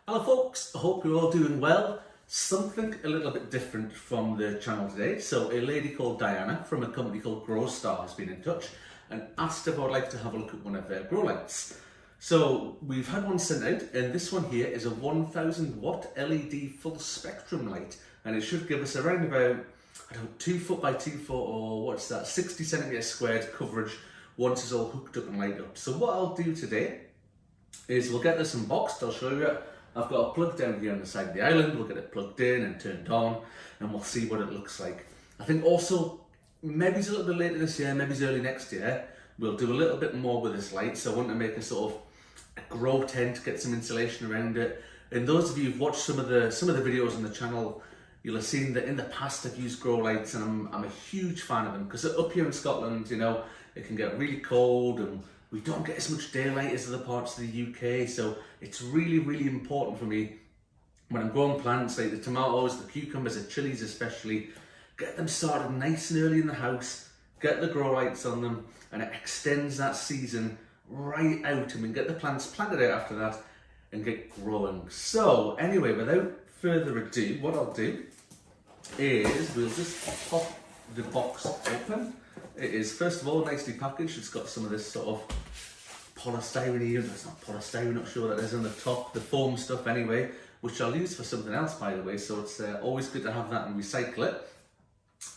Hello folks, I hope you're all doing well. Something a little bit different from the channel today. So a lady called Diana from a company called Growstar has been in touch and asked if I would like to have a look at one of their grow lights. So we've had one sent out, and this one here is a 1000 watt LED full spectrum light, and it should give us around about, I don't know, 2 foot by 2 foot, or what's that, 60 centimeters squared coverage once it's all hooked up and light up. So what I'll do today is we'll get this unboxed. I'll show you it. I've got a plug down here on the side of the island. We'll get it plugged in and turned on, and we'll see what it looks like. I think also, maybe it's a little bit later this year, maybe it's early next year, we'll do a little bit more with this light. So I want to make a sort of a grow tent, get some insulation around it. And those of you who've watched some of the videos on the channel, you'll have seen that in the past I've used grow lights, and I'm a huge fan of them, because up here in Scotland, you know, it can get really cold and we don't get as much daylight as other parts of the UK, so it's really, really important for me when I'm growing plants like the tomatoes, the cucumbers, the chilies especially, get them started nice and early in the house, get the grow lights on them, and it extends that season right out, and we can get the plants planted out after that and get growing. So anyway, without further ado, what I'll do is we'll just pop the box open. It is, first of all, nicely packaged. It's got some of this sort of polystyrene here. It's not polystyrene, not sure what that is on the top, the foam stuff anyway, which I'll use for something else, by the way, so it's always good to have that and recycle it.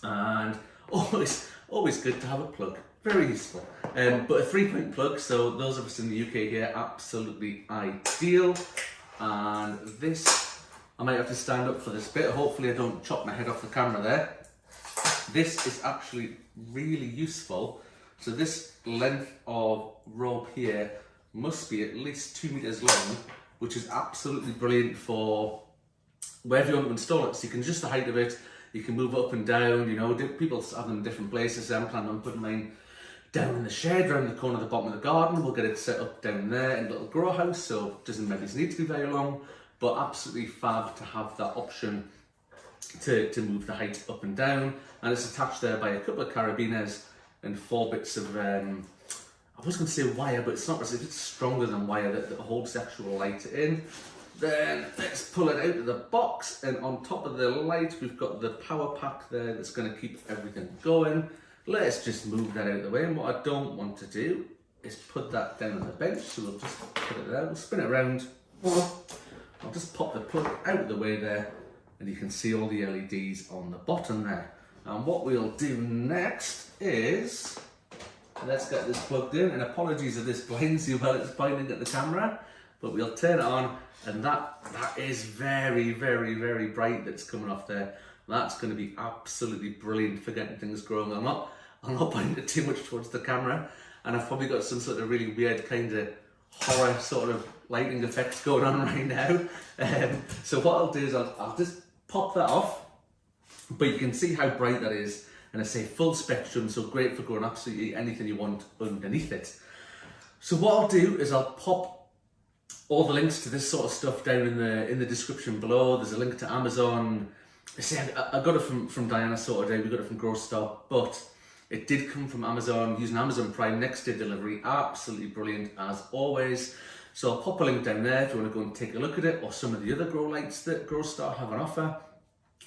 And always good to have a plug, very useful. But a 3-point plug, so those of us in the UK here, absolutely ideal. And this, I might have to stand up for this bit, hopefully I don't chop my head off the camera there. This is actually really useful. So this length of rope here must be at least 2 meters long, which is absolutely brilliant for wherever you want to install it. So you can adjust the height of it, you can move up and down, you know, people have them in different places. I'm planning on putting mine down in the shed, around the corner of the bottom of the garden. We'll get it set up down there in a little grow house, so it doesn't maybe need to be very long, but absolutely fab to have that option to move the height up and down. And it's attached there by a couple of carabiners and 4 bits of, I was going to say wire, but it's not, it's stronger than wire that holds the actual light in. Then let's pull it out of the box, and on top of the light we've got the power pack there that's going to keep everything going. Let's just move that out of the way, and what I don't want to do is put that down on the bench, so we'll just put it there, we'll spin it around. I'll just pop the plug out of the way there, and you can see all the LEDs on the bottom there. And what we'll do next is, let's get this plugged in, and apologies if this blinds you while it's blinding at the camera, but we'll turn it on, and that is very, very, very bright that's coming off there. That's going to be absolutely brilliant for getting things growing. I'm not pointing it too much towards the camera, and I've probably got some sort of really weird kind of horror sort of lighting effects going on right now. So what I'll do is I'll just pop that off, but you can see how bright that is, and I say full spectrum, so great for growing absolutely anything you want underneath it. So what I'll do is I'll pop all the links to this sort of stuff down in the description below. There's a link to Amazon. I say I got it from Diana sort of day, we got it from Growstar, but it did come from Amazon, using Amazon Prime next day delivery. Absolutely brilliant as always. So I'll pop a link down there if you want to go and take a look at it, or some of the other grow lights that Growstar have on offer.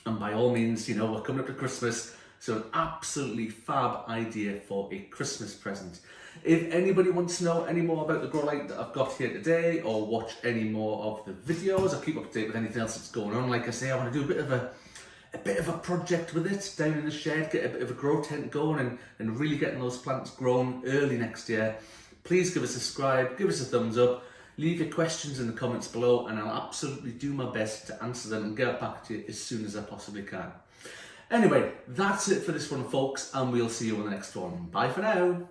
And by all means, you know, we're coming up to Christmas, so an absolutely fab idea for a Christmas present. If anybody wants to know any more about the grow light that I've got here today, or watch any more of the videos, I'll keep up to date with anything else that's going on. Like I say, I want to do a bit of a project with it down in the shed, get a bit of a grow tent going, and really getting those plants grown early next year. Please give us a subscribe, give us a thumbs up, leave your questions in the comments below, and I'll absolutely do my best to answer them and get back to you as soon as I possibly can. Anyway, that's it for this one, folks, and we'll see you on the next one. Bye for now.